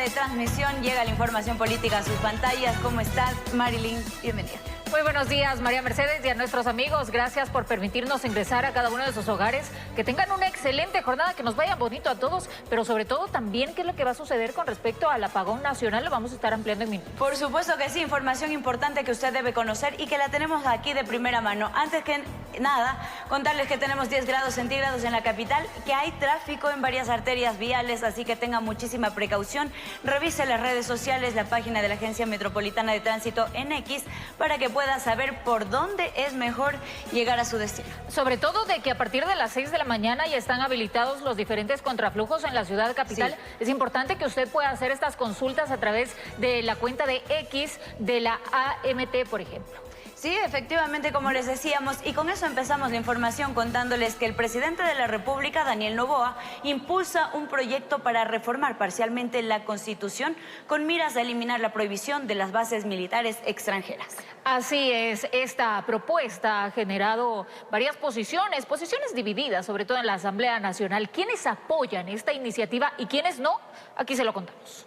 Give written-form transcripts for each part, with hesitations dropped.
de transmisión llega la información política a sus pantallas. ¿Cómo estás, Marilyn? Bienvenida. Muy buenos días, María Mercedes, y a nuestros amigos. Gracias por permitirnos ingresar a cada uno de sus hogares. Que tengan una excelente jornada, que nos vaya bonito a todos, pero sobre todo también qué es lo que va a suceder con respecto al apagón nacional. Lo vamos a estar ampliando en minutos. Por supuesto que sí, información importante que usted debe conocer y que la tenemos aquí de primera mano. Antes que nada, contarles que tenemos 10 grados centígrados en la capital, que hay tráfico en varias arterias viales, así que tengan muchísima precaución. Revise las redes sociales, la página de la Agencia Metropolitana de Tránsito en X, para que pueda saber por dónde es mejor llegar a su destino. Sobre todo de que a partir de las 6 de la mañana ya están habilitados los diferentes contraflujos en la ciudad capital. Sí. Es importante que usted pueda hacer estas consultas a través de la cuenta de X de la AMT, por ejemplo. Sí, efectivamente, como les decíamos, y con eso empezamos la información contándoles que el presidente de la República, Daniel Noboa, impulsa un proyecto para reformar parcialmente la Constitución con miras a eliminar la prohibición de las bases militares extranjeras. Así es, esta propuesta ha generado varias posiciones divididas, sobre todo en la Asamblea Nacional. ¿Quiénes apoyan esta iniciativa y quiénes no? Aquí se lo contamos.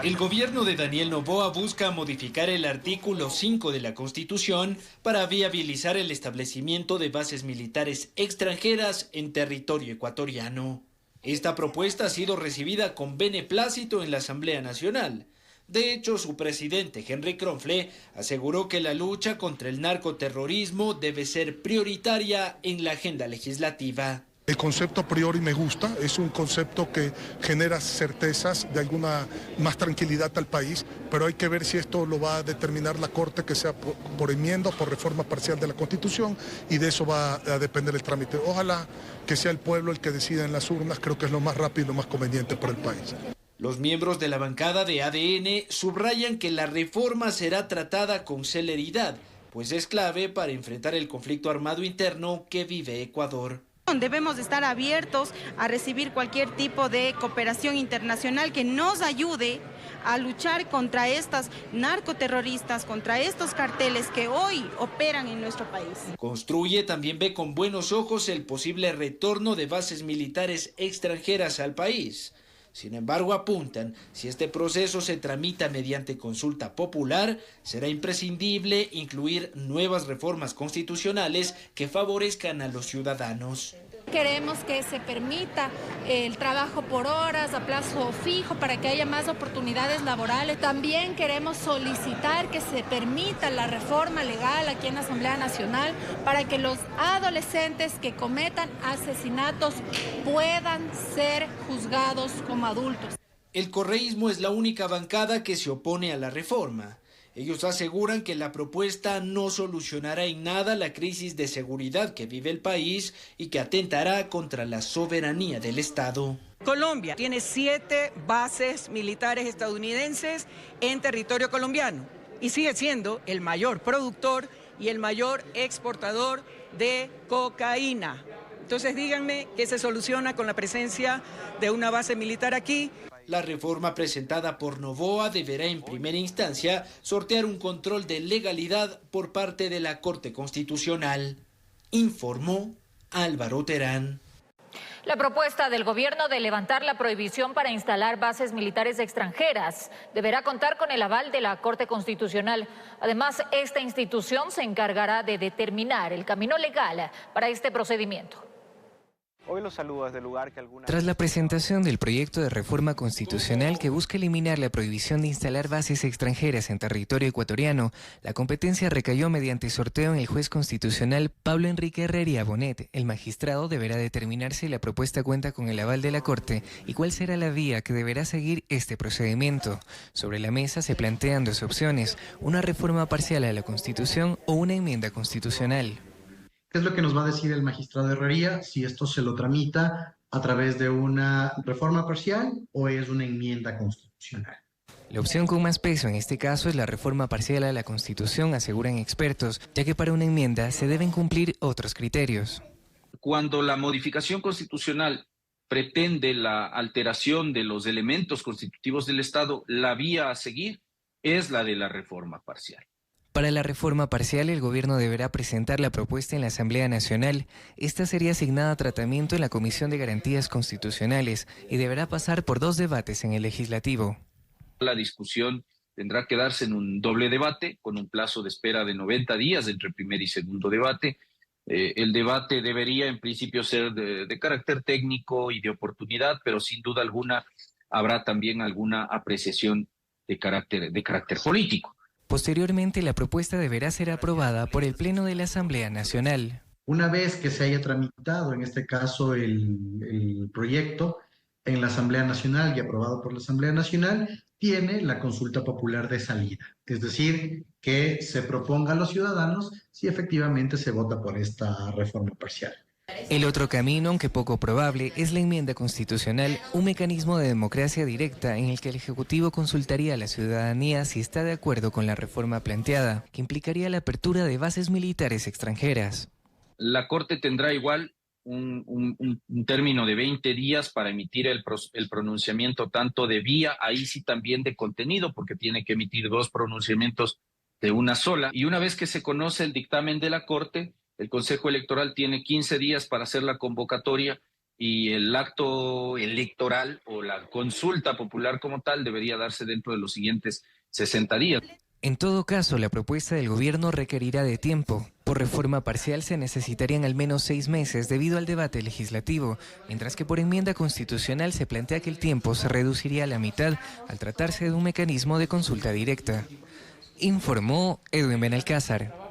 El gobierno de Daniel Noboa busca modificar el artículo 5 de la Constitución para viabilizar el establecimiento de bases militares extranjeras en territorio ecuatoriano. Esta propuesta ha sido recibida con beneplácito en la Asamblea Nacional. De hecho, su presidente, Henry Kronfle, aseguró que la lucha contra el narcoterrorismo debe ser prioritaria en la agenda legislativa. El concepto a priori me gusta, es un concepto que genera certezas, de alguna más tranquilidad al país, pero hay que ver si esto lo va a determinar la Corte, que sea por enmienda o por reforma parcial de la Constitución, y de eso va a depender el trámite. Ojalá que sea el pueblo el que decida en las urnas, creo que es lo más rápido y lo más conveniente para el país. Los miembros de la bancada de ADN subrayan que la reforma será tratada con celeridad, pues es clave para enfrentar el conflicto armado interno que vive Ecuador. Debemos estar abiertos a recibir cualquier tipo de cooperación internacional que nos ayude a luchar contra estas narcoterroristas, contra estos carteles que hoy operan en nuestro país. Construye también ve con buenos ojos el posible retorno de bases militares extranjeras al país. Sin embargo, apuntan, si este proceso se tramita mediante consulta popular, será imprescindible incluir nuevas reformas constitucionales que favorezcan a los ciudadanos. Queremos que se permita el trabajo por horas, a plazo fijo, para que haya más oportunidades laborales. También queremos solicitar que se permita la reforma legal aquí en la Asamblea Nacional para que los adolescentes que cometan asesinatos puedan ser juzgados como adultos. El correísmo es la única bancada que se opone a la reforma. Ellos aseguran que la propuesta no solucionará en nada la crisis de seguridad que vive el país y que atentará contra la soberanía del Estado. Colombia tiene 7 bases militares estadounidenses en territorio colombiano y sigue siendo el mayor productor y el mayor exportador de cocaína. Entonces díganme qué se soluciona con la presencia de una base militar aquí. La reforma presentada por Noboa deberá en primera instancia sortear un control de legalidad por parte de la Corte Constitucional, informó Álvaro Terán. La propuesta del gobierno de levantar la prohibición para instalar bases militares extranjeras deberá contar con el aval de la Corte Constitucional. Además, esta institución se encargará de determinar el camino legal para este procedimiento. Hoy los saludo desde el lugar que alguna... Tras la presentación del proyecto de reforma constitucional que busca eliminar la prohibición de instalar bases extranjeras en territorio ecuatoriano, la competencia recayó mediante sorteo en el juez constitucional Pablo Enrique Herrera Bonet. El magistrado deberá determinar si la propuesta cuenta con el aval de la Corte y cuál será la vía que deberá seguir este procedimiento. Sobre la mesa se plantean 2 opciones: una reforma parcial a la Constitución o una enmienda constitucional. ¿Qué es lo que nos va a decir el magistrado Herrera? Si esto se lo tramita a través de una reforma parcial o es una enmienda constitucional. La opción con más peso en este caso es la reforma parcial a la Constitución, aseguran expertos, ya que para una enmienda se deben cumplir otros criterios. Cuando la modificación constitucional pretende la alteración de los elementos constitutivos del Estado, la vía a seguir es la de la reforma parcial. Para la reforma parcial, el gobierno deberá presentar la propuesta en la Asamblea Nacional. Esta sería asignada a tratamiento en la Comisión de Garantías Constitucionales y deberá pasar por 2 debates en el Legislativo. La discusión tendrá que darse en un doble debate, con un plazo de espera de 90 días entre el primer y segundo debate. El debate debería, en principio, ser de carácter técnico y de oportunidad, pero sin duda alguna habrá también alguna apreciación de carácter político. Posteriormente, la propuesta deberá ser aprobada por el Pleno de la Asamblea Nacional. Una vez que se haya tramitado, en este caso, el proyecto en la Asamblea Nacional y aprobado por la Asamblea Nacional, tiene la consulta popular de salida. Es decir, que se proponga a los ciudadanos si efectivamente se vota por esta reforma parcial. El otro camino, aunque poco probable, es la enmienda constitucional, un mecanismo de democracia directa en el que el Ejecutivo consultaría a la ciudadanía si está de acuerdo con la reforma planteada, que implicaría la apertura de bases militares extranjeras. La Corte tendrá igual un término de 20 días para emitir el pronunciamiento tanto de vía, ahí sí también de contenido, porque tiene que emitir 2 pronunciamientos de una sola. Y una vez que se conoce el dictamen de la Corte, el Consejo Electoral tiene 15 días para hacer la convocatoria y el acto electoral o la consulta popular como tal debería darse dentro de los siguientes 60 días. En todo caso, la propuesta del gobierno requerirá de tiempo. Por reforma parcial se necesitarían al menos 6 meses debido al debate legislativo, mientras que por enmienda constitucional se plantea que el tiempo se reduciría a la mitad al tratarse de un mecanismo de consulta directa. Informó Edwin Benalcázar.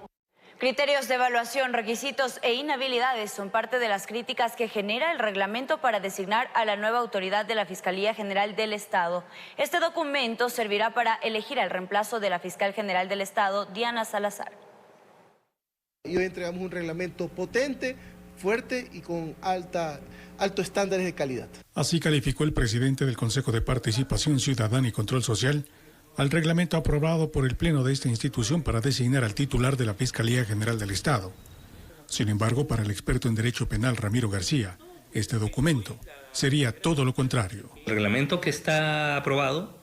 Criterios de evaluación, requisitos e inhabilidades son parte de las críticas que genera el reglamento para designar a la nueva autoridad de la Fiscalía General del Estado. Este documento servirá para elegir al reemplazo de la Fiscal General del Estado, Diana Salazar. Y hoy entregamos un reglamento potente, fuerte y con altos estándares de calidad. Así calificó el presidente del Consejo de Participación Ciudadana y Control Social al reglamento aprobado por el Pleno de esta institución para designar al titular de la Fiscalía General del Estado. Sin embargo, para el experto en Derecho Penal Ramiro García, este documento sería todo lo contrario. El reglamento que está aprobado,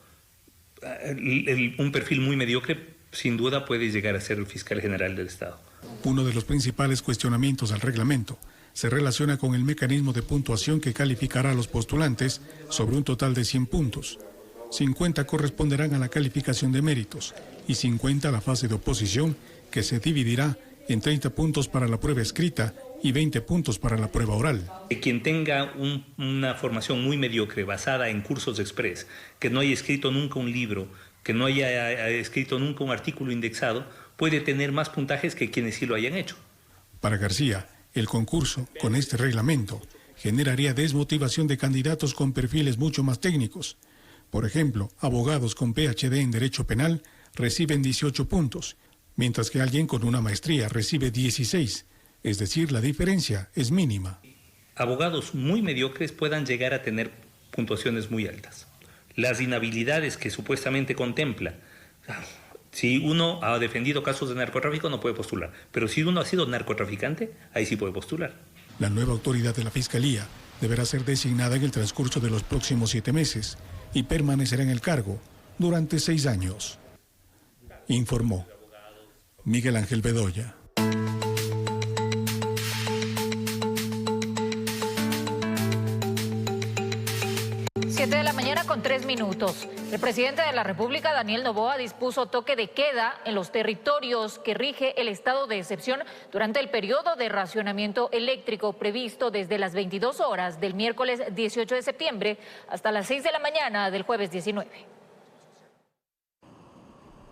un perfil muy mediocre, sin duda puede llegar a ser el Fiscal General del Estado. Uno de los principales cuestionamientos al reglamento se relaciona con el mecanismo de puntuación que calificará a los postulantes sobre un total de 100 puntos. 50 corresponderán a la calificación de méritos y 50 a la fase de oposición, que se dividirá en 30 puntos para la prueba escrita y 20 puntos para la prueba oral. Quien tenga una formación muy mediocre basada en cursos express, que no haya escrito nunca un libro, que no haya escrito nunca un artículo indexado, puede tener más puntajes que quienes sí lo hayan hecho. Para García, el concurso, con este reglamento, generaría desmotivación de candidatos con perfiles mucho más técnicos. Por ejemplo, abogados con PhD en Derecho Penal reciben 18 puntos, mientras que alguien con una maestría recibe 16, es decir, la diferencia es mínima. Abogados muy mediocres puedan llegar a tener puntuaciones muy altas. Las inhabilidades que supuestamente contempla, si uno ha defendido casos de narcotráfico no puede postular, pero si uno ha sido narcotraficante, ahí sí puede postular. La nueva autoridad de la Fiscalía deberá ser designada en el transcurso de los próximos 7 meses y permanecerá en el cargo durante 6 años. Informó Miguel Ángel Bedoya. 7 de la mañana con 3 minutos. El presidente de la República, Daniel Noboa, dispuso toque de queda en los territorios que rige el estado de excepción durante el periodo de racionamiento eléctrico previsto desde las 22 horas del miércoles 18 de septiembre hasta las 6 de la mañana del jueves 19.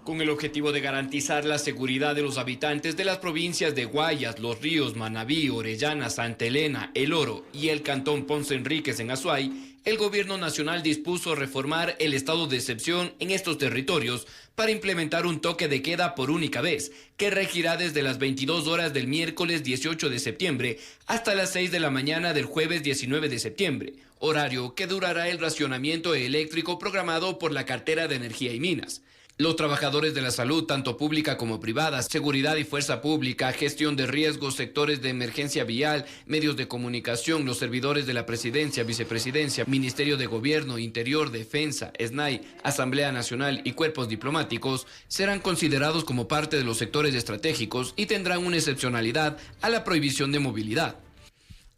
Con el objetivo de garantizar la seguridad de los habitantes de las provincias de Guayas, Los Ríos, Manabí, Orellana, Santa Elena, El Oro y el cantón Ponce Enríquez en Azuay, el gobierno nacional dispuso reformar el estado de excepción en estos territorios para implementar un toque de queda por única vez, que regirá desde las 22 horas del miércoles 18 de septiembre hasta las 6 de la mañana del jueves 19 de septiembre, horario que durará el racionamiento eléctrico programado por la Cartera de Energía y Minas. Los trabajadores de la salud, tanto pública como privada, seguridad y fuerza pública, gestión de riesgos, sectores de emergencia vial, medios de comunicación, los servidores de la presidencia, vicepresidencia, Ministerio de Gobierno, Interior, Defensa, SNAI, Asamblea Nacional y cuerpos diplomáticos serán considerados como parte de los sectores estratégicos y tendrán una excepcionalidad a la prohibición de movilidad.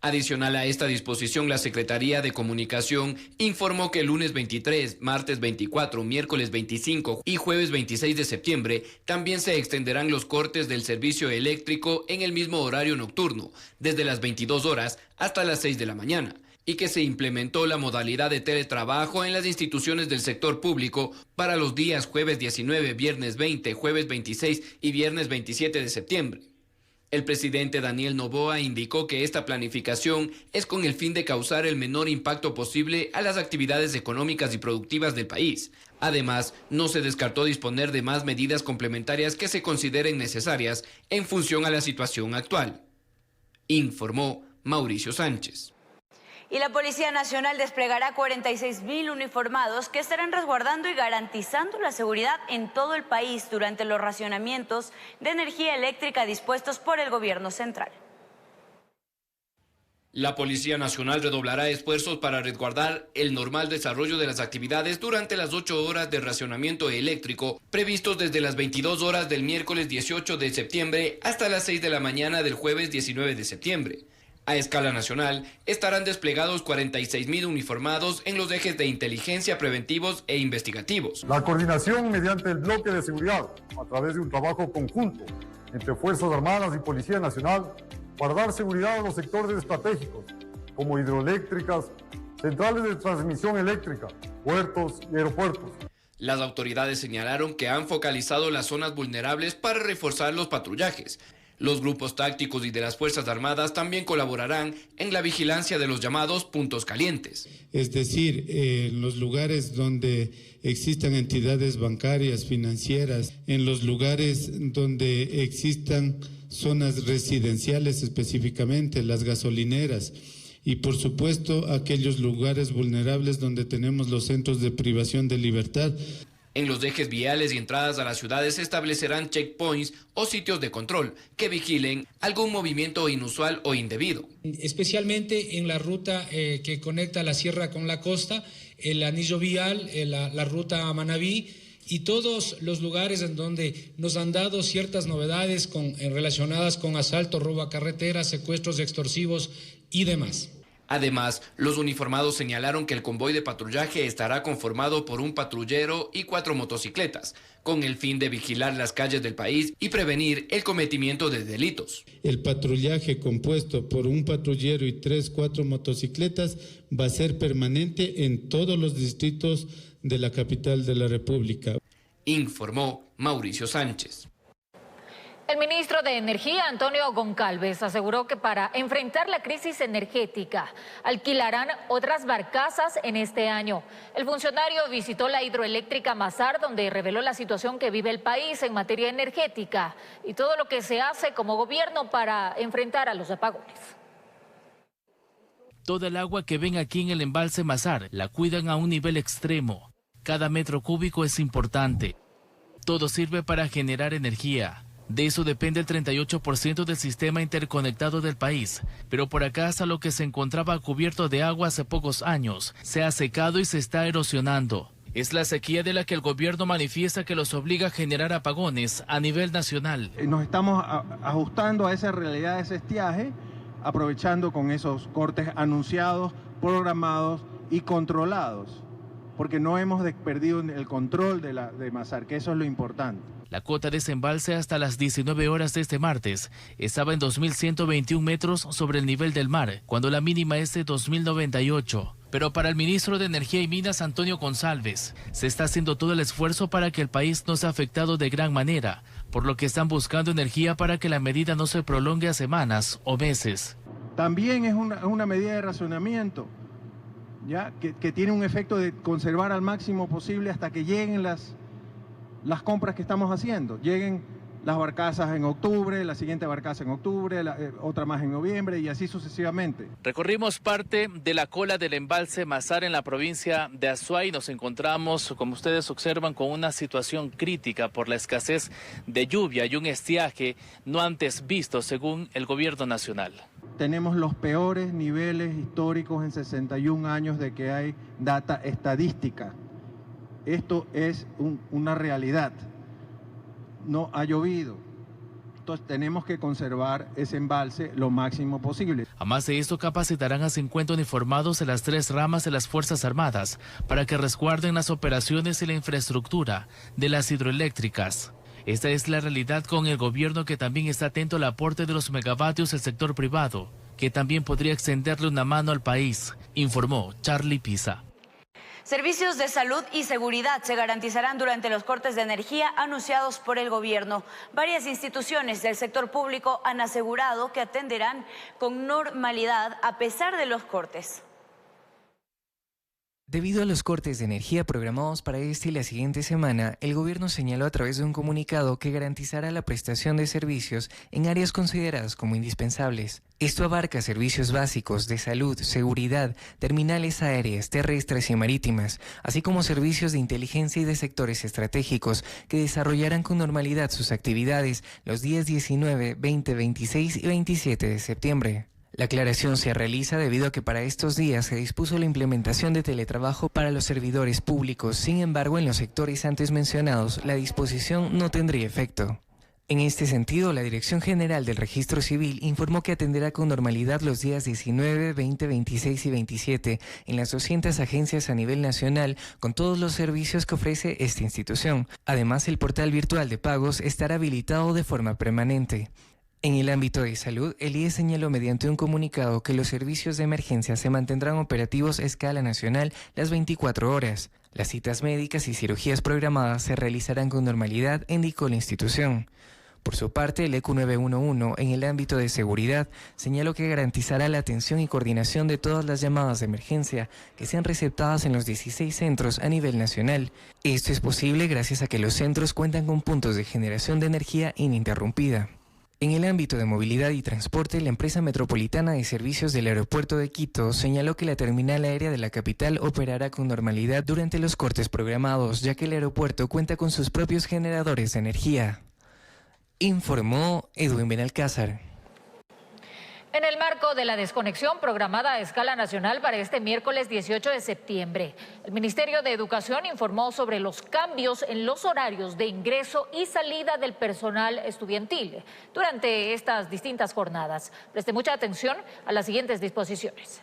Adicional a esta disposición, la Secretaría de Comunicación informó que el lunes 23, martes 24, miércoles 25 y jueves 26 de septiembre también se extenderán los cortes del servicio eléctrico en el mismo horario nocturno, desde las 22 horas hasta las 6 de la mañana, y que se implementó la modalidad de teletrabajo en las instituciones del sector público para los días jueves 19, viernes 20, jueves 26 y viernes 27 de septiembre. El presidente Daniel Noboa indicó que esta planificación es con el fin de causar el menor impacto posible a las actividades económicas y productivas del país. Además, no se descartó disponer de más medidas complementarias que se consideren necesarias en función a la situación actual, informó Mauricio Sánchez. Y la Policía Nacional desplegará 46.000 uniformados que estarán resguardando y garantizando la seguridad en todo el país durante los racionamientos de energía eléctrica dispuestos por el gobierno central. La Policía Nacional redoblará esfuerzos para resguardar el normal desarrollo de las actividades durante las 8 horas de racionamiento eléctrico previstos desde las 22 horas del miércoles 18 de septiembre hasta las 6 de la mañana del jueves 19 de septiembre. A escala nacional, estarán desplegados 46.000 uniformados en los ejes de inteligencia, preventivos e investigativos. La coordinación mediante el bloque de seguridad, a través de un trabajo conjunto entre Fuerzas Armadas y Policía Nacional, para dar seguridad a los sectores estratégicos, como hidroeléctricas, centrales de transmisión eléctrica, puertos y aeropuertos. Las autoridades señalaron que han focalizado las zonas vulnerables para reforzar los patrullajes. Los grupos tácticos y de las Fuerzas Armadas también colaborarán en la vigilancia de los llamados puntos calientes. Es decir, en los lugares donde existan entidades bancarias, financieras, en los lugares donde existan zonas residenciales específicamente, las gasolineras, y por supuesto aquellos lugares vulnerables donde tenemos los centros de privación de libertad. En los ejes viales y entradas a las ciudades se establecerán checkpoints o sitios de control que vigilen algún movimiento inusual o indebido. Especialmente en la ruta que conecta la sierra con la costa, el anillo vial, la ruta a Manabí y todos los lugares en donde nos han dado ciertas novedades relacionadas con asalto, robo a carreteras, secuestros extorsivos y demás. Además, los uniformados señalaron que el convoy de patrullaje estará conformado por un patrullero y 4 motocicletas, con el fin de vigilar las calles del país y prevenir el cometimiento de delitos. El patrullaje compuesto por un patrullero y 3-4 motocicletas va a ser permanente en todos los distritos de la capital de la República, informó Mauricio Sánchez. El ministro de Energía, Antonio Goncalves, aseguró que para enfrentar la crisis energética alquilarán otras barcazas en este año. El funcionario visitó la hidroeléctrica Mazar, donde reveló la situación que vive el país en materia energética y todo lo que se hace como gobierno para enfrentar a los apagones. Toda el agua que ven aquí en el embalse Mazar la cuidan a un nivel extremo. Cada metro cúbico es importante. Todo sirve para generar energía. De eso depende el 38% del sistema interconectado del país, pero por acá hasta lo que se encontraba cubierto de agua hace pocos años se ha secado y se está erosionando. Es la sequía de la que el gobierno manifiesta que los obliga a generar apagones a nivel nacional. Nos estamos ajustando a esa realidad de ese estiaje, aprovechando con esos cortes anunciados, programados y controlados, porque no hemos perdido el control de Mazar, que eso es lo importante. La cota de ese embalse hasta las 19 horas de este martes estaba en 2.121 metros sobre el nivel del mar, cuando la mínima es de 2.098. Pero para el ministro de Energía y Minas, Antonio Goncalves, se está haciendo todo el esfuerzo para que el país no sea afectado de gran manera, por lo que están buscando energía para que la medida no se prolongue a semanas o meses. También es una medida de racionamiento, ¿ya? Que tiene un efecto de conservar al máximo posible hasta que lleguen las compras que estamos haciendo, lleguen las barcazas en octubre, la siguiente barcaza en octubre, otra más en noviembre y así sucesivamente. Recorrimos parte de la cola del embalse Mazar en la provincia de Azuay. Nos encontramos, como ustedes observan, con una situación crítica por la escasez de lluvia y un estiaje no antes visto según el gobierno nacional. Tenemos los peores niveles históricos en 61 años de que hay data estadística. Esto es una realidad. No ha llovido. Entonces tenemos que conservar ese embalse lo máximo posible. Además de esto, capacitarán a 50 uniformados de las 3 ramas de las Fuerzas Armadas para que resguarden las operaciones y la infraestructura de las hidroeléctricas. Esta es la realidad con el gobierno, que también está atento al aporte de los megavatios del sector privado, que también podría extenderle una mano al país, informó Charlie Pisa. Servicios de salud y seguridad se garantizarán durante los cortes de energía anunciados por el gobierno. Varias instituciones del sector público han asegurado que atenderán con normalidad a pesar de los cortes. Debido a los cortes de energía programados para esta y la siguiente semana, el gobierno señaló a través de un comunicado que garantizará la prestación de servicios en áreas consideradas como indispensables. Esto abarca servicios básicos de salud, seguridad, terminales aéreas, terrestres y marítimas, así como servicios de inteligencia y de sectores estratégicos que desarrollarán con normalidad sus actividades los días 19, 20, 26 y 27 de septiembre. La aclaración se realiza debido a que para estos días se dispuso la implementación de teletrabajo para los servidores públicos. Sin embargo, en los sectores antes mencionados, la disposición no tendría efecto. En este sentido, la Dirección General del Registro Civil informó que atenderá con normalidad los días 19, 20, 26 y 27 en las 200 agencias a nivel nacional con todos los servicios que ofrece esta institución. Además, el portal virtual de pagos estará habilitado de forma permanente. En el ámbito de salud, el IES señaló mediante un comunicado que los servicios de emergencia se mantendrán operativos a escala nacional las 24 horas. Las citas médicas y cirugías programadas se realizarán con normalidad, indicó la institución. Por su parte, el ECU 911, en el ámbito de seguridad, señaló que garantizará la atención y coordinación de todas las llamadas de emergencia que sean receptadas en los 16 centros a nivel nacional. Esto es posible gracias a que los centros cuentan con puntos de generación de energía ininterrumpida. En el ámbito de movilidad y transporte, la empresa metropolitana de servicios del aeropuerto de Quito señaló que la terminal aérea de la capital operará con normalidad durante los cortes programados, ya que el aeropuerto cuenta con sus propios generadores de energía. Informó Edwin Benalcázar. En el marco de la desconexión programada a escala nacional para este miércoles 18 de septiembre, el Ministerio de Educación informó sobre los cambios en los horarios de ingreso y salida del personal estudiantil durante estas distintas jornadas. Preste mucha atención a las siguientes disposiciones.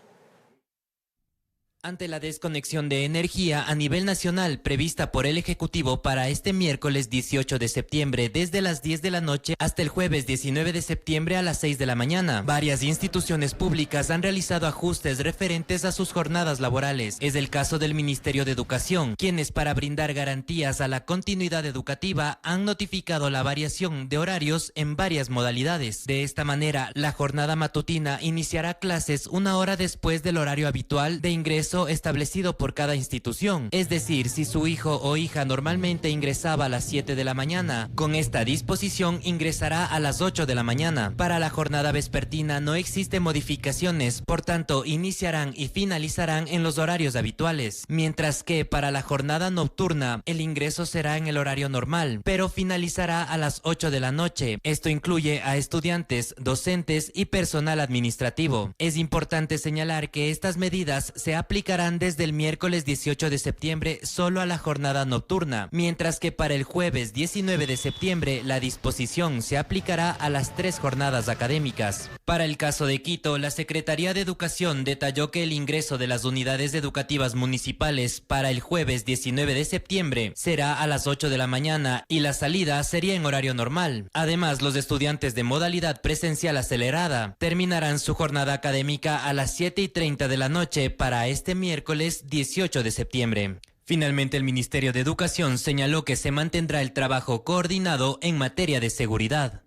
Ante la desconexión de energía a nivel nacional prevista por el Ejecutivo para este miércoles 18 de septiembre desde las 10 de la noche hasta el jueves 19 de septiembre a las 6 de la mañana, varias instituciones públicas han realizado ajustes referentes a sus jornadas laborales. Es el caso del Ministerio de Educación, quienes para brindar garantías a la continuidad educativa han notificado la variación de horarios en varias modalidades. De esta manera, la jornada matutina iniciará clases una hora después del horario habitual de ingreso establecido por cada institución. Es decir, si su hijo o hija normalmente ingresaba a las 7 de la mañana, con esta disposición ingresará a las 8 de la mañana. Para la jornada vespertina no existen modificaciones, por tanto iniciarán y finalizarán en los horarios habituales, mientras que para la jornada nocturna el ingreso será en el horario normal, pero finalizará a las 8 de la noche. Esto incluye a estudiantes, docentes y personal administrativo. Es importante señalar que estas medidas se aplicarán desde el miércoles 18 de septiembre solo a la jornada nocturna, mientras que para el jueves 19 de septiembre la disposición se aplicará a las 3 jornadas académicas. Para el caso de Quito, la Secretaría de Educación detalló que el ingreso de las unidades educativas municipales para el jueves 19 de septiembre será a las 8 de la mañana y la salida sería en horario normal. Además, los estudiantes de modalidad presencial acelerada terminarán su jornada académica a las 7:30 de la noche para este miércoles 18 de septiembre. Finalmente, el Ministerio de Educación señaló que se mantendrá el trabajo coordinado en materia de seguridad.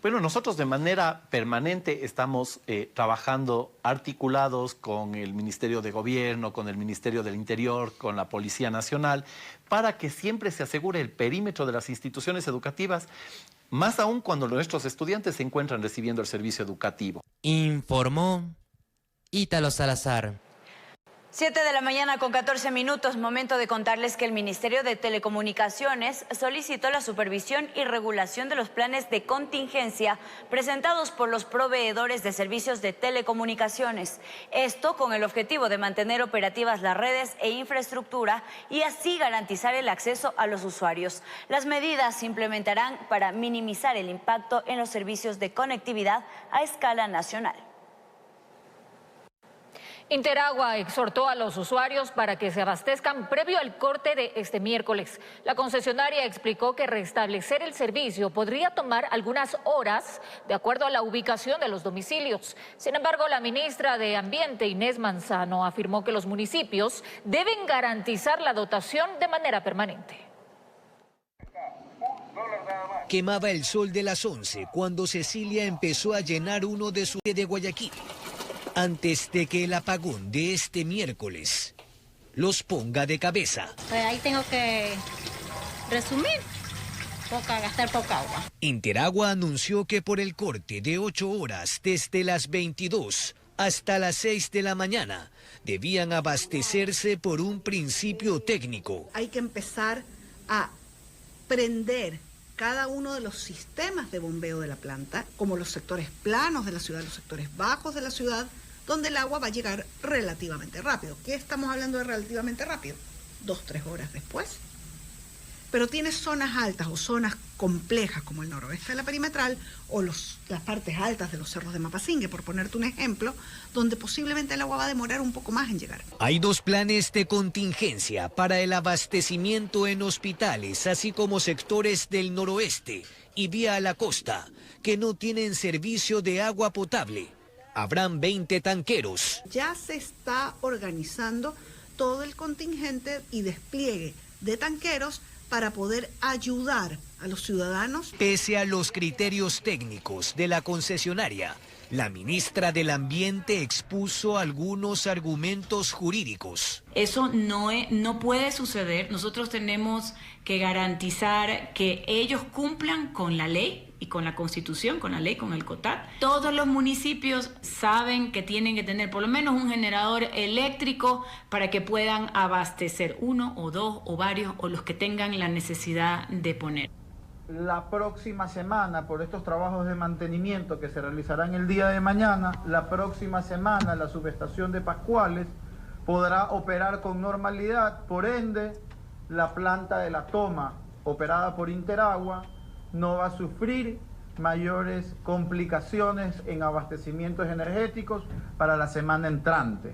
Bueno, nosotros de manera permanente estamos trabajando articulados con el Ministerio de Gobierno, con el Ministerio del Interior, con la Policía Nacional, para que siempre se asegure el perímetro de las instituciones educativas más aún cuando nuestros estudiantes se encuentran recibiendo el servicio educativo. Informó Ítalo Salazar. 7 de la mañana con 14 minutos, momento de contarles que el Ministerio de Telecomunicaciones solicitó la supervisión y regulación de los planes de contingencia presentados por los proveedores de servicios de telecomunicaciones. Esto con el objetivo de mantener operativas las redes e infraestructura y así garantizar el acceso a los usuarios. Las medidas se implementarán para minimizar el impacto en los servicios de conectividad a escala nacional. Interagua exhortó a los usuarios para que se abastezcan previo al corte de este miércoles. La concesionaria explicó que restablecer el servicio podría tomar algunas horas de acuerdo a la ubicación de los domicilios. Sin embargo, la ministra de Ambiente, Inés Manzano, afirmó que los municipios deben garantizar la dotación de manera permanente. Quemaba el sol de las 11 cuando Cecilia empezó a llenar uno de sus de Guayaquil, antes de que el apagón de este miércoles los ponga de cabeza. Pues ahí tengo que resumir, gastar poca agua. Interagua anunció que por el corte de 8 horas desde las 22 hasta las 6 de la mañana debían abastecerse por un principio técnico. Hay que empezar a prender cada uno de los sistemas de bombeo de la planta, como los sectores planos de la ciudad, los sectores bajos de la ciudad, donde el agua va a llegar relativamente rápido. ¿Qué estamos hablando de relativamente rápido? 2-3 horas después. Pero tiene zonas altas o zonas complejas como el noroeste de la perimetral o las partes altas de los cerros de Mapasingue, por ponerte un ejemplo, donde posiblemente el agua va a demorar un poco más en llegar. Hay 2 planes de contingencia para el abastecimiento en hospitales, así como sectores del noroeste y vía la costa, que no tienen servicio de agua potable. Habrán 20 tanqueros. Ya se está organizando todo el contingente y despliegue de tanqueros para poder ayudar a los ciudadanos. Pese a los criterios técnicos de la concesionaria, la ministra del Ambiente expuso algunos argumentos jurídicos. Eso no puede suceder. Nosotros tenemos que garantizar que ellos cumplan con la ley y con la Constitución, con la ley, con el COTAD. Todos los municipios saben que tienen que tener por lo menos un generador eléctrico para que puedan abastecer 1 o 2 o varios o los que tengan la necesidad de poner. La próxima semana, por estos trabajos de mantenimiento que se realizarán el día de mañana, la próxima semana la subestación de Pascuales podrá operar con normalidad. Por ende, la planta de la toma operada por Interagua no va a sufrir mayores complicaciones en abastecimientos energéticos para la semana entrante.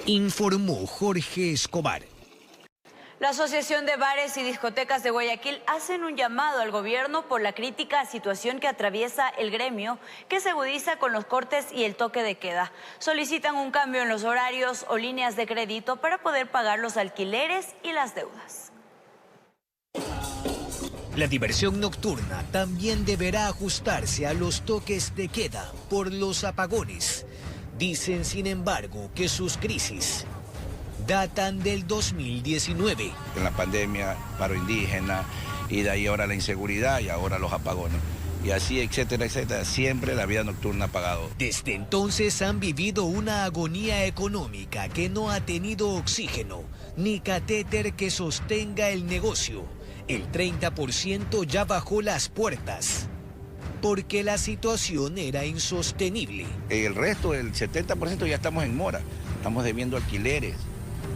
Informó Jorge Escobar. La Asociación de Bares y Discotecas de Guayaquil hacen un llamado al gobierno por la crítica situación que atraviesa el gremio, que se agudiza con los cortes y el toque de queda. Solicitan un cambio en los horarios o líneas de crédito para poder pagar los alquileres y las deudas. La diversión nocturna también deberá ajustarse a los toques de queda por los apagones. Dicen, sin embargo, que sus crisis datan del 2019. En la pandemia, paro indígena, y de ahí ahora la inseguridad y ahora los apagones. Y así, etcétera, etcétera, siempre la vida nocturna ha pagado. Desde entonces han vivido una agonía económica que no ha tenido oxígeno, ni catéter que sostenga el negocio. El 30% ya bajó las puertas, porque la situación era insostenible. El resto, el 70% ya estamos en mora, estamos debiendo alquileres.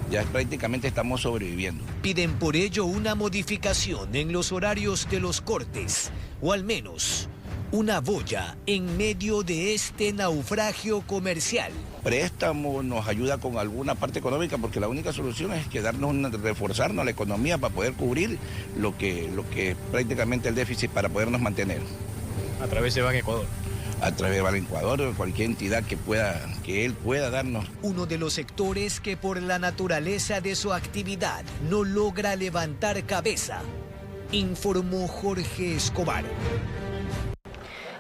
Ya prácticamente estamos sobreviviendo. Piden por ello una modificación en los horarios de los cortes, o al menos una boya en medio de este naufragio comercial. Préstamo nos ayuda con alguna parte económica porque la única solución es reforzarnos la economía para poder cubrir lo que prácticamente el déficit para podernos mantener. A través de Ban Ecuador. A través de Ban Ecuador o cualquier entidad que él pueda darnos. Uno de los sectores que por la naturaleza de su actividad no logra levantar cabeza, informó Jorge Escobar.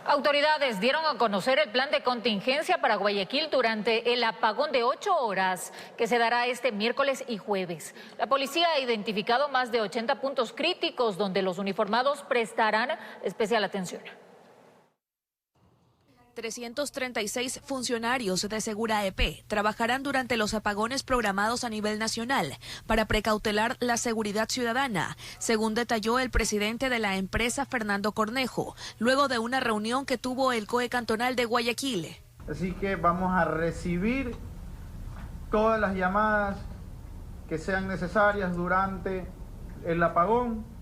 Autoridades dieron a conocer el plan de contingencia para Guayaquil durante el apagón de 8 horas que se dará este miércoles y jueves. La policía ha identificado más de 80 puntos críticos donde los uniformados prestarán especial atención. 336 funcionarios de Segura EP trabajarán durante los apagones programados a nivel nacional para precautelar la seguridad ciudadana, según detalló el presidente de la empresa, Fernando Cornejo, luego de una reunión que tuvo el COE cantonal de Guayaquil. Así que vamos a recibir todas las llamadas que sean necesarias durante el apagón.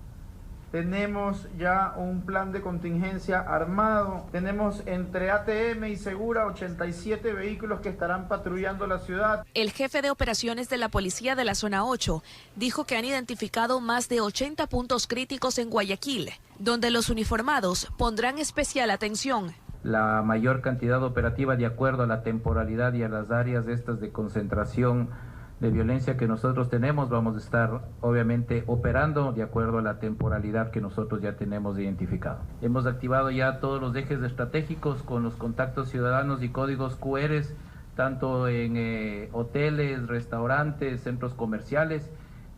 Tenemos ya un plan de contingencia armado. Tenemos entre ATM y Segura 87 vehículos que estarán patrullando la ciudad. El jefe de operaciones de la policía de la zona 8 dijo que han identificado más de 80 puntos críticos en Guayaquil, donde los uniformados pondrán especial atención. La mayor cantidad operativa de acuerdo a la temporalidad y a las áreas estas de concentración de violencia que nosotros tenemos, vamos a estar obviamente operando de acuerdo a la temporalidad que nosotros ya tenemos identificado. Hemos activado ya todos los ejes estratégicos con los contactos ciudadanos y códigos QR, tanto en hoteles, restaurantes, centros comerciales,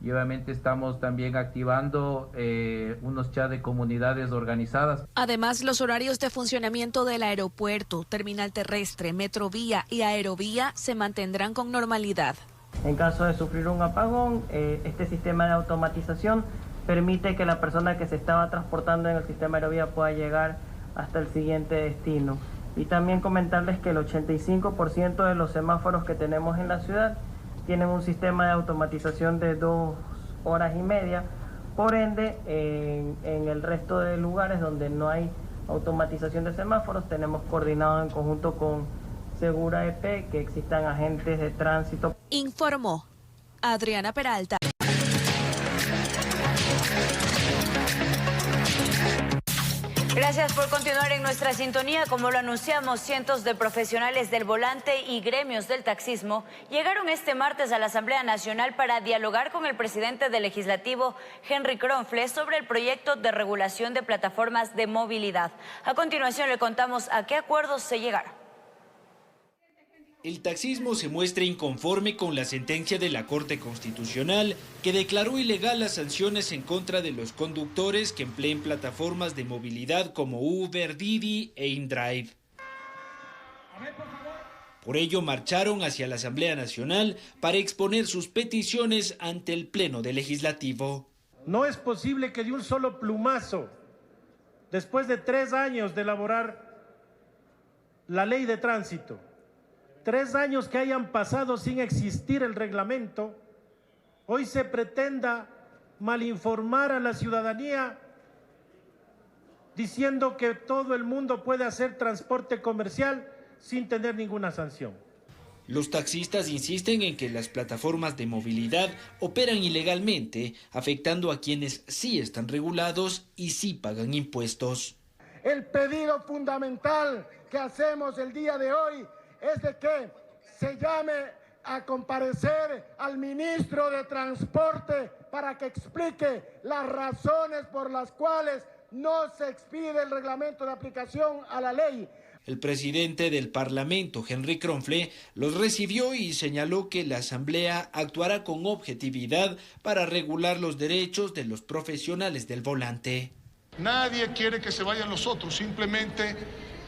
y obviamente estamos también activando unos chats de comunidades organizadas. Además, los horarios de funcionamiento del aeropuerto, terminal terrestre, metrovía y aerovía se mantendrán con normalidad. En caso de sufrir un apagón, este sistema de automatización permite que la persona que se estaba transportando en el sistema aerovía pueda llegar hasta el siguiente destino. Y también comentarles que el 85% de los semáforos que tenemos en la ciudad tienen un sistema de automatización de 2 horas y media. Por ende, en el resto de lugares donde no hay automatización de semáforos, tenemos coordinado en conjunto con Segura EP que existan agentes de tránsito. Informó Adriana Peralta. Gracias por continuar en nuestra sintonía. Como lo anunciamos, cientos de profesionales del volante y gremios del taxismo llegaron este martes a la Asamblea Nacional para dialogar con el presidente del Legislativo, Henry Kronfle, sobre el proyecto de regulación de plataformas de movilidad. A continuación le contamos a qué acuerdos se llegaron. El taxismo se muestra inconforme con la sentencia de la Corte Constitucional que declaró ilegal las sanciones en contra de los conductores que empleen plataformas de movilidad como Uber, Didi e InDrive. Por ello marcharon hacia la Asamblea Nacional para exponer sus peticiones ante el Pleno del Legislativo. No es posible que de un solo plumazo, después de 3 años de elaborar la ley de tránsito, 3 años que hayan pasado sin existir el reglamento, hoy se pretenda malinformar a la ciudadanía diciendo que todo el mundo puede hacer transporte comercial sin tener ninguna sanción. Los taxistas insisten en que las plataformas de movilidad operan ilegalmente, afectando a quienes sí están regulados y sí pagan impuestos. El pedido fundamental que hacemos el día de hoy es de que se llame a comparecer al ministro de Transporte para que explique las razones por las cuales no se expide el reglamento de aplicación a la ley. El presidente del Parlamento, Henry Kronfle, los recibió y señaló que la Asamblea actuará con objetividad para regular los derechos de los profesionales del volante. Nadie quiere que se vayan los otros, simplemente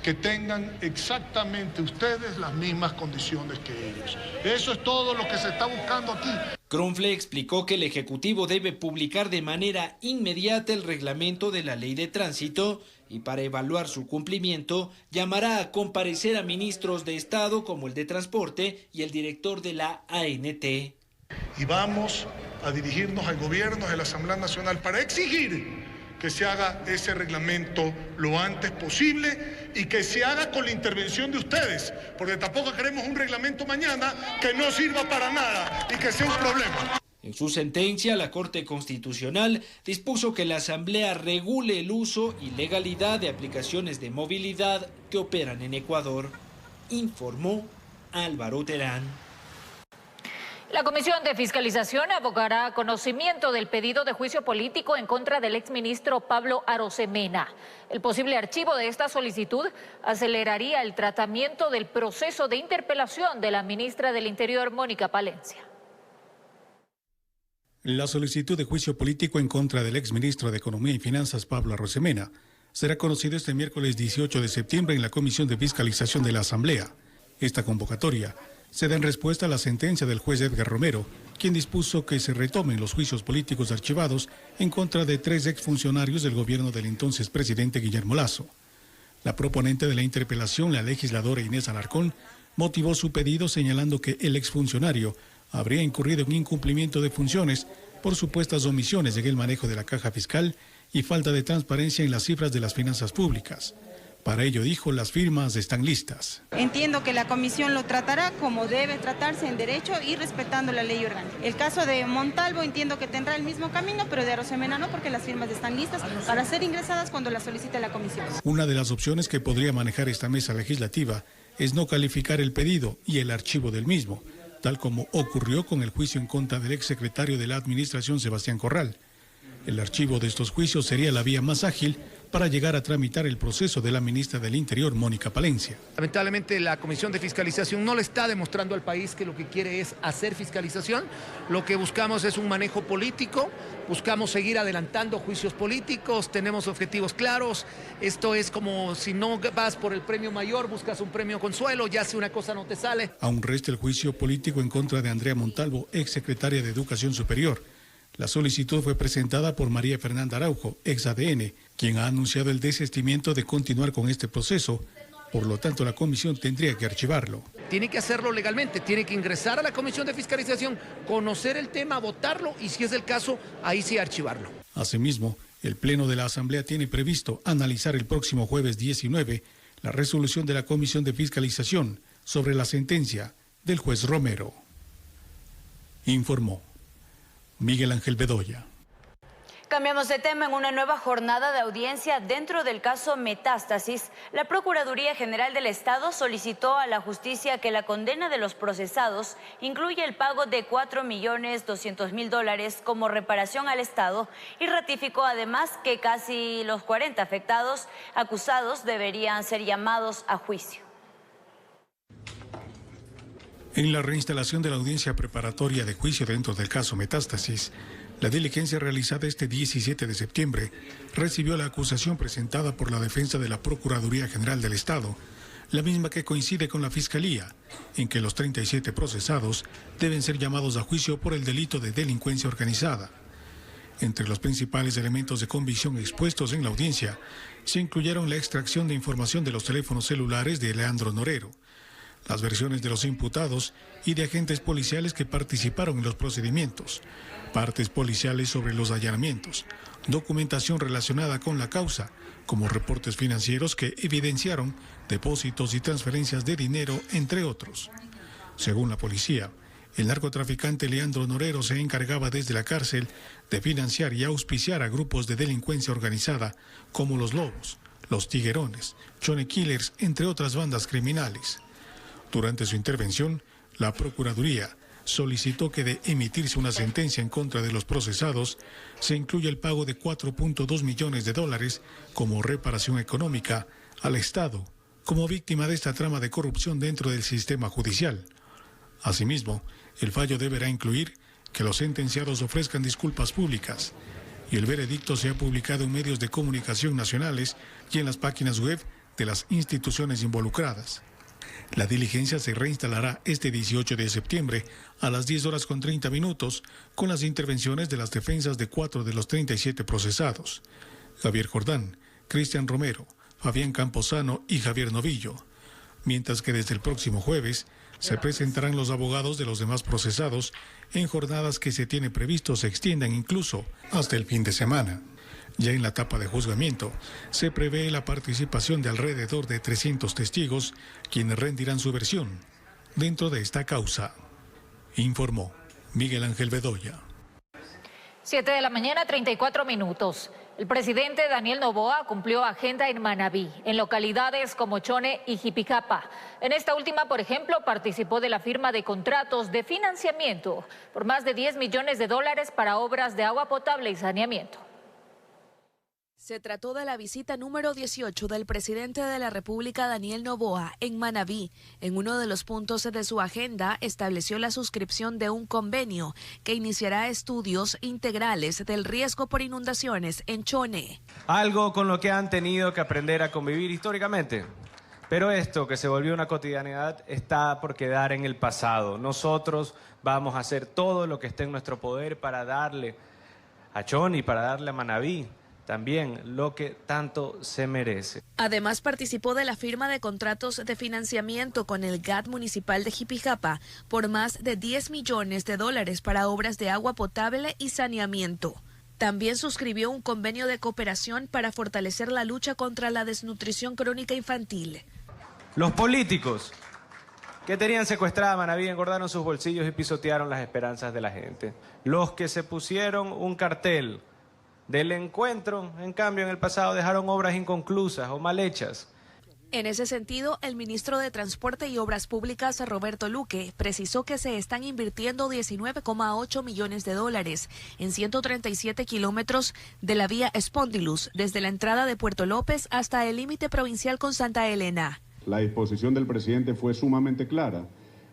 que tengan exactamente ustedes las mismas condiciones que ellos. Eso es todo lo que se está buscando aquí. Kronfle explicó que el Ejecutivo debe publicar de manera inmediata el reglamento de la ley de tránsito y para evaluar su cumplimiento llamará a comparecer a ministros de Estado como el de Transporte y el director de la ANT. Y vamos a dirigirnos al gobierno, a la Asamblea Nacional, para exigir que se haga ese reglamento lo antes posible y que se haga con la intervención de ustedes, porque tampoco queremos un reglamento mañana que no sirva para nada y que sea un problema. En su sentencia, la Corte Constitucional dispuso que la Asamblea regule el uso y legalidad de aplicaciones de movilidad que operan en Ecuador, informó Álvaro Terán. La Comisión de Fiscalización abocará conocimiento del pedido de juicio político en contra del exministro Pablo Arosemena. El posible archivo de esta solicitud aceleraría el tratamiento del proceso de interpelación de la ministra del Interior, Mónica Palencia. La solicitud de juicio político en contra del exministro de Economía y Finanzas, Pablo Arosemena, será conocido este miércoles 18 de septiembre en la Comisión de Fiscalización de la Asamblea. Esta convocatoria se da en respuesta a la sentencia del juez Edgar Romero, quien dispuso que se retomen los juicios políticos archivados en contra de 3 exfuncionarios del gobierno del entonces presidente Guillermo Lasso. La proponente de la interpelación, la legisladora Inés Alarcón, motivó su pedido señalando que el exfuncionario habría incurrido en incumplimiento de funciones por supuestas omisiones en el manejo de la caja fiscal y falta de transparencia en las cifras de las finanzas públicas. Para ello, dijo, las firmas están listas. Entiendo que la comisión lo tratará como debe tratarse en derecho y respetando la ley orgánica. El caso de Montalvo entiendo que tendrá el mismo camino, pero de Arosemena no, porque las firmas están listas para ser ingresadas cuando las solicite la comisión. Una de las opciones que podría manejar esta mesa legislativa es no calificar el pedido y el archivo del mismo, tal como ocurrió con el juicio en contra del exsecretario de la Administración, Sebastián Corral. El archivo de estos juicios sería la vía más ágil para llegar a tramitar el proceso de la ministra del Interior, Mónica Palencia. Lamentablemente la Comisión de Fiscalización no le está demostrando al país que lo que quiere es hacer fiscalización. Lo que buscamos es un manejo político, buscamos seguir adelantando juicios políticos, tenemos objetivos claros. Esto es como si no vas por el premio mayor, buscas un premio consuelo, ya si una cosa no te sale. Aún resta el juicio político en contra de Andrea Montalvo, exsecretaria de Educación Superior. La solicitud fue presentada por María Fernanda Araujo, ex ADN, quien ha anunciado el desistimiento de continuar con este proceso. Por lo tanto, la comisión tendría que archivarlo. Tiene que hacerlo legalmente, tiene que ingresar a la Comisión de Fiscalización, conocer el tema, votarlo y, si es el caso, ahí sí archivarlo. Asimismo, el Pleno de la Asamblea tiene previsto analizar el próximo jueves 19 la resolución de la Comisión de Fiscalización sobre la sentencia del juez Romero. Informó Miguel Ángel Bedoya. Cambiamos de tema. En una nueva jornada de audiencia dentro del caso Metástasis, la Procuraduría General del Estado solicitó a la justicia que la condena de los procesados incluya el pago de $4.200.000 como reparación al Estado y ratificó además que casi los 40 afectados acusados deberían ser llamados a juicio. En la reinstalación de la audiencia preparatoria de juicio dentro del caso Metástasis, la diligencia realizada este 17 de septiembre recibió la acusación presentada por la defensa de la Procuraduría General del Estado, la misma que coincide con la Fiscalía, en que los 37 procesados deben ser llamados a juicio por el delito de delincuencia organizada. Entre los principales elementos de convicción expuestos en la audiencia se incluyeron la extracción de información de los teléfonos celulares de Leandro Norero, las versiones de los imputados y de agentes policiales que participaron en los procedimientos, partes policiales sobre los allanamientos, documentación relacionada con la causa, como reportes financieros que evidenciaron depósitos y transferencias de dinero, entre otros. Según la policía, el narcotraficante Leandro Norero se encargaba desde la cárcel de financiar y auspiciar a grupos de delincuencia organizada como los Lobos, los Tiguerones, Chone Killers, entre otras bandas criminales. Durante su intervención, la Procuraduría solicitó que de emitirse una sentencia en contra de los procesados, se incluya el pago de $4.2 millones como reparación económica al Estado, como víctima de esta trama de corrupción dentro del sistema judicial. Asimismo, el fallo deberá incluir que los sentenciados ofrezcan disculpas públicas y el veredicto sea publicado en medios de comunicación nacionales y en las páginas web de las instituciones involucradas. La diligencia se reinstalará este 18 de septiembre a las 10:30 con las intervenciones de las defensas de 4 de los 37 procesados: Javier Jordán, Cristian Romero, Fabián Camposano y Javier Novillo, mientras que desde el próximo jueves se presentarán los abogados de los demás procesados en jornadas que se tiene previsto se extiendan incluso hasta el fin de semana. Ya en la etapa de juzgamiento, se prevé la participación de alrededor de 300 testigos, quienes rendirán su versión dentro de esta causa. Informó Miguel Ángel Bedoya. 7:34 a.m. El presidente Daniel Noboa cumplió agenda en Manabí, en localidades como Chone y Jipicapa. En esta última, por ejemplo, participó de la firma de contratos de financiamiento por más de 10 millones de dólares para obras de agua potable y saneamiento. Se trató de la visita número 18 del presidente de la República, Daniel Noboa, en Manabí. En uno de los puntos de su agenda estableció la suscripción de un convenio que iniciará estudios integrales del riesgo por inundaciones en Chone. Algo con lo que han tenido que aprender a convivir históricamente. Pero esto, que se volvió una cotidianidad, está por quedar en el pasado. Nosotros vamos a hacer todo lo que esté en nuestro poder para darle a Chone y para darle a Manabí también lo que tanto se merece. Además participó de la firma de contratos de financiamiento con el GAT municipal de Jipijapa por más de 10 millones de dólares para obras de agua potable y saneamiento. También suscribió un convenio de cooperación para fortalecer la lucha contra la desnutrición crónica infantil. Los políticos que tenían secuestrada a Manabí engordaron sus bolsillos y pisotearon las esperanzas de la gente. Los que se pusieron un cartel del encuentro, en cambio, en el pasado dejaron obras inconclusas o mal hechas. En ese sentido, el ministro de Transporte y Obras Públicas, Roberto Luque, precisó que se están invirtiendo 19,8 millones de dólares en 137 kilómetros de la vía Espondilus, desde la entrada de Puerto López hasta el límite provincial con Santa Elena. La disposición del presidente fue sumamente clara.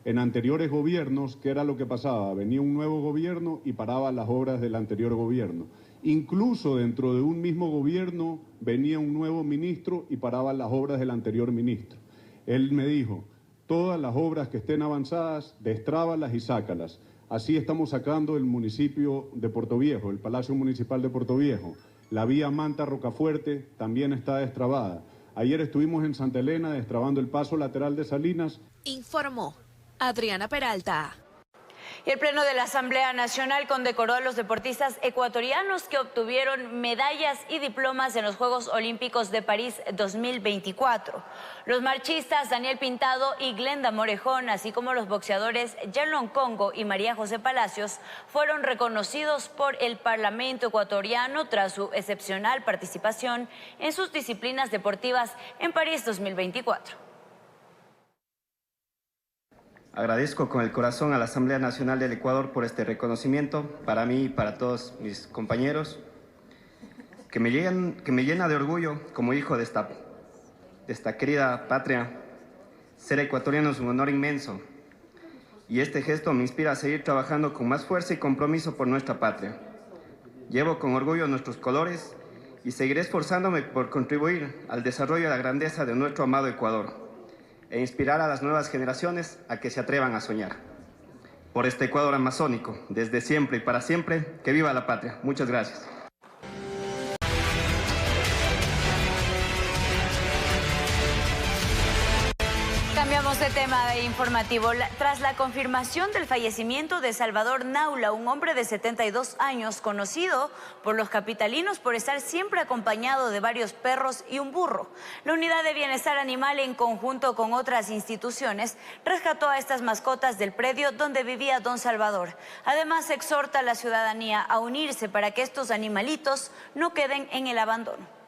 En anteriores gobiernos, ¿qué era lo que pasaba? Venía un nuevo gobierno y paraba las obras del anterior gobierno. Incluso dentro de un mismo gobierno venía un nuevo ministro y paraba las obras del anterior ministro. Él me dijo, todas las obras que estén avanzadas, destrábalas y sácalas. Así estamos sacando el municipio de Puerto Viejo, el Palacio Municipal de Puerto Viejo. La vía Manta-Rocafuerte también está destrabada. Ayer estuvimos en Santa Elena destrabando el paso lateral de Salinas. Informó Adriana Peralta. Y el Pleno de la Asamblea Nacional condecoró a los deportistas ecuatorianos que obtuvieron medallas y diplomas en los Juegos Olímpicos de París 2024. Los marchistas Daniel Pintado y Glenda Morejón, así como los boxeadores Yerlon Congo y María José Palacios, fueron reconocidos por el Parlamento ecuatoriano tras su excepcional participación en sus disciplinas deportivas en París 2024. Agradezco con el corazón a la Asamblea Nacional del Ecuador por este reconocimiento, para mí y para todos mis compañeros, que me llena de orgullo como hijo de esta querida patria. Ser ecuatoriano es un honor inmenso y este gesto me inspira a seguir trabajando con más fuerza y compromiso por nuestra patria. Llevo con orgullo nuestros colores y seguiré esforzándome por contribuir al desarrollo y la grandeza de nuestro amado Ecuador e inspirar a las nuevas generaciones a que se atrevan a soñar. Por este Ecuador amazónico, desde siempre y para siempre, que viva la patria. Muchas gracias. Cambiamos de tema informativo. Tras la confirmación del fallecimiento de Salvador Naula, un hombre de 72 años conocido por los capitalinos por estar siempre acompañado de varios perros y un burro, la Unidad de Bienestar Animal, en conjunto con otras instituciones, rescató a estas mascotas del predio donde vivía don Salvador. Además, exhorta a la ciudadanía a unirse para que estos animalitos no queden en el abandono.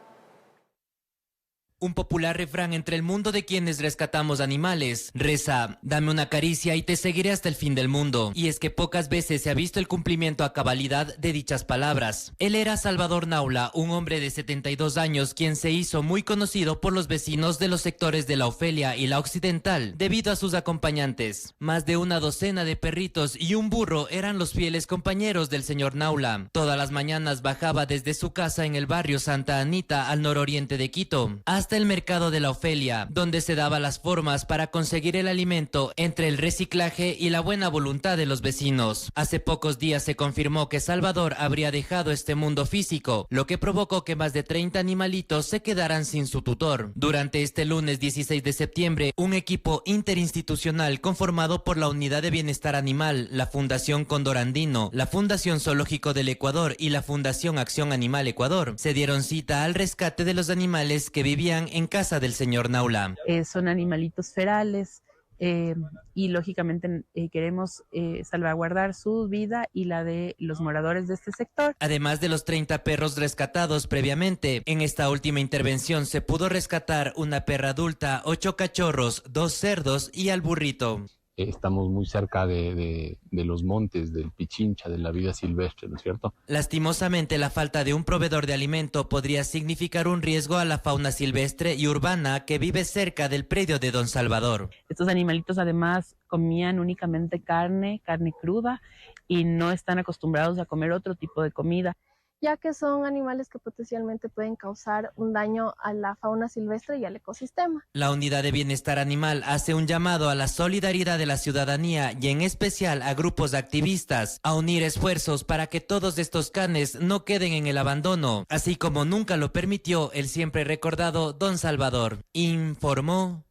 Un popular refrán entre el mundo de quienes rescatamos animales reza: dame una caricia y te seguiré hasta el fin del mundo. Y es que pocas veces se ha visto el cumplimiento a cabalidad de dichas palabras. Él era Salvador Naula, un hombre de 72 años quien se hizo muy conocido por los vecinos de los sectores de La Ofelia y La Occidental debido a sus acompañantes. Más de una docena de perritos y un burro eran los fieles compañeros del señor Naula. Todas las mañanas bajaba desde su casa en el barrio Santa Anita al nororiente de Quito hasta el mercado de La Ofelia, donde se daba las formas para conseguir el alimento entre el reciclaje y la buena voluntad de los vecinos. Hace pocos días se confirmó que Salvador habría dejado este mundo físico, lo que provocó que más de 30 animalitos se quedaran sin su tutor. Durante este lunes 16 de septiembre, un equipo interinstitucional conformado por la Unidad de Bienestar Animal, la Fundación Cóndor Andino, la Fundación Zoológico del Ecuador y la Fundación Acción Animal Ecuador se dieron cita al rescate de los animales que vivían en casa del señor Naula. Son animalitos ferales y lógicamente queremos salvaguardar su vida y la de los moradores de este sector. Además de los 30 perros rescatados previamente, en esta última intervención se pudo rescatar una perra adulta, 8 cachorros, 2 cerdos y al burrito. Estamos muy cerca de los montes, del Pichincha, de la vida silvestre, ¿no es cierto? Lastimosamente, la falta de un proveedor de alimento podría significar un riesgo a la fauna silvestre y urbana que vive cerca del predio de Don Salvador. Estos animalitos además comían únicamente carne cruda y no están acostumbrados a comer otro tipo de comida, ya que son animales que potencialmente pueden causar un daño a la fauna silvestre y al ecosistema. La Unidad de Bienestar Animal hace un llamado a la solidaridad de la ciudadanía y en especial a grupos de activistas a unir esfuerzos para que todos estos canes no queden en el abandono, así como nunca lo permitió el siempre recordado Don Salvador, informó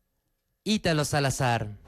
Ítalo Salazar.